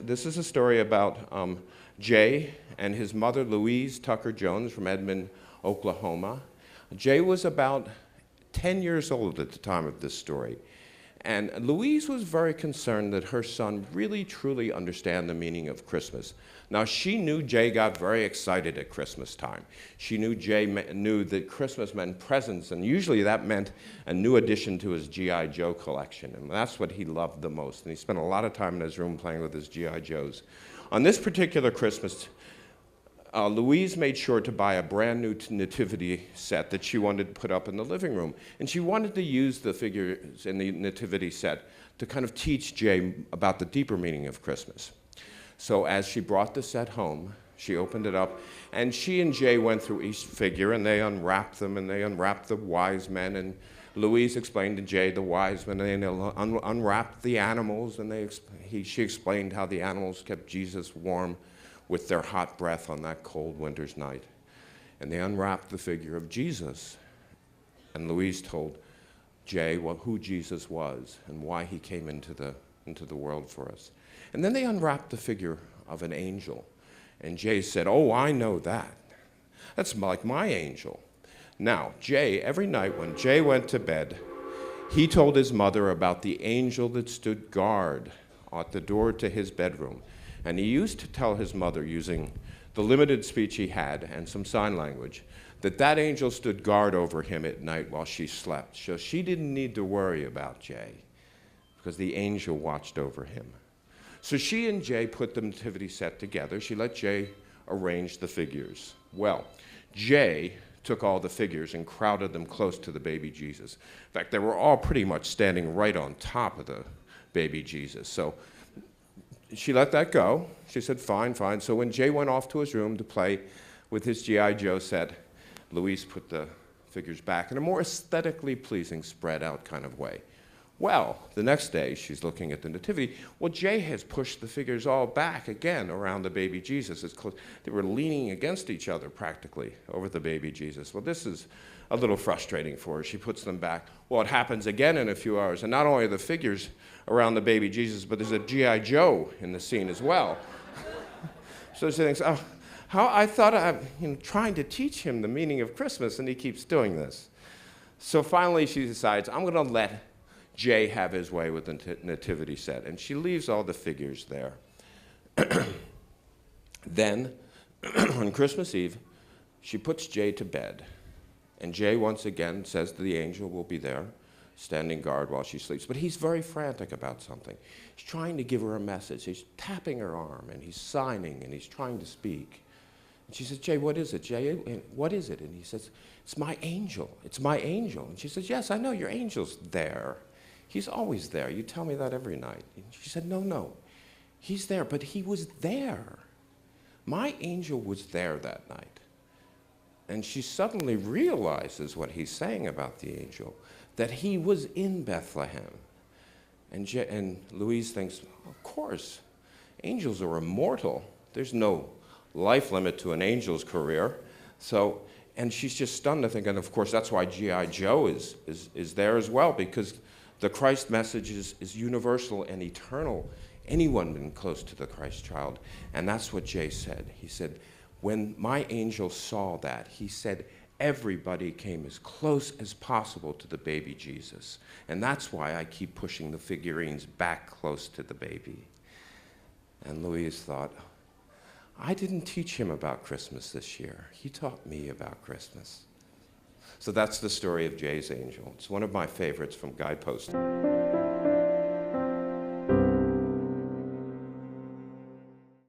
this is a story about Jay and his mother, Louise Tucker Jones from Edmond, Oklahoma. Jay was about 10 years old at the time of this story. And Louise was very concerned that her son really, truly understand the meaning of Christmas. Now, she knew Jay got very excited at Christmas time. She knew Jay knew that Christmas meant presents, and usually that meant a new addition to his G.I. Joe collection. And that's what he loved the most. And he spent a lot of time in his room playing with his G.I. Joes. On this particular Christmas, Louise made sure to buy a brand new nativity set that she wanted to put up in the living room. And she wanted to use the figures in the nativity set to kind of teach Jay about the deeper meaning of Christmas. So as she brought the set home, she opened it up, and she and Jay went through each figure, and they unwrapped them, and they unwrapped the wise men, and Louise explained to Jay the wise men, and they unwrapped the animals, and she explained how the animals kept Jesus warm with their hot breath on that cold winter's night. And they unwrapped the figure of Jesus. And Louise told Jay who Jesus was and why he came into the world for us. And then they unwrapped the figure of an angel. And Jay said, "Oh, I know that. That's like my angel." Now, Jay, every night when Jay went to bed, he told his mother about the angel that stood guard at the door to his bedroom. And he used to tell his mother, using the limited speech he had and some sign language, that angel stood guard over him at night while she slept. So she didn't need to worry about Jay because the angel watched over him. So she and Jay put the nativity set together. She let Jay arrange the figures. Well, Jay took all the figures and crowded them close to the baby Jesus. In fact, they were all pretty much standing right on top of the baby Jesus. So she let that go. She said, fine, fine. So when Jay went off to his room to play with his G.I. Joe set, Louise put the figures back in a more aesthetically pleasing, spread out kind of way. Well, the next day, she's looking at the nativity. Well, Jay has pushed the figures all back again around the baby Jesus. It's close. They were leaning against each other practically over the baby Jesus. Well, this is a little frustrating for her. She puts them back. Well, it happens again in a few hours. And not only are the figures around the baby Jesus, but there's a G.I. Joe in the scene as well. So she thinks, oh, how I thought I'm trying to teach him the meaning of Christmas, and he keeps doing this. So finally she decides, I'm going to let Jay have his way with the nativity set. And she leaves all the figures there. Then, on Christmas Eve, she puts Jay to bed. And Jay once again says that the angel will be there, standing guard while she sleeps. But he's very frantic about something. He's trying to give her a message. He's tapping her arm, and he's signing, and he's trying to speak. And she says, Jay, what is it? Jay, what is it? And he says, it's my angel. It's my angel. And she says, yes, I know your angel's there. He's always there. You tell me that every night. And she said, no. He's there, but he was there. My angel was there that night. And she suddenly realizes what he's saying about the angel, that he was in Bethlehem. And Louise thinks, of course, angels are immortal. There's no life limit to an angel's career. And she's just stunned to think, and of course that's why G.I. Joe is there as well, because the Christ message is universal and eternal. Anyone been close to the Christ child. And that's what Jay said. He said, when my angel saw that, he said, everybody came as close as possible to the baby Jesus. And that's why I keep pushing the figurines back close to the baby. And Louise thought, I didn't teach him about Christmas this year. He taught me about Christmas. So that's the story of Jay's angel. It's one of my favorites from Guideposts.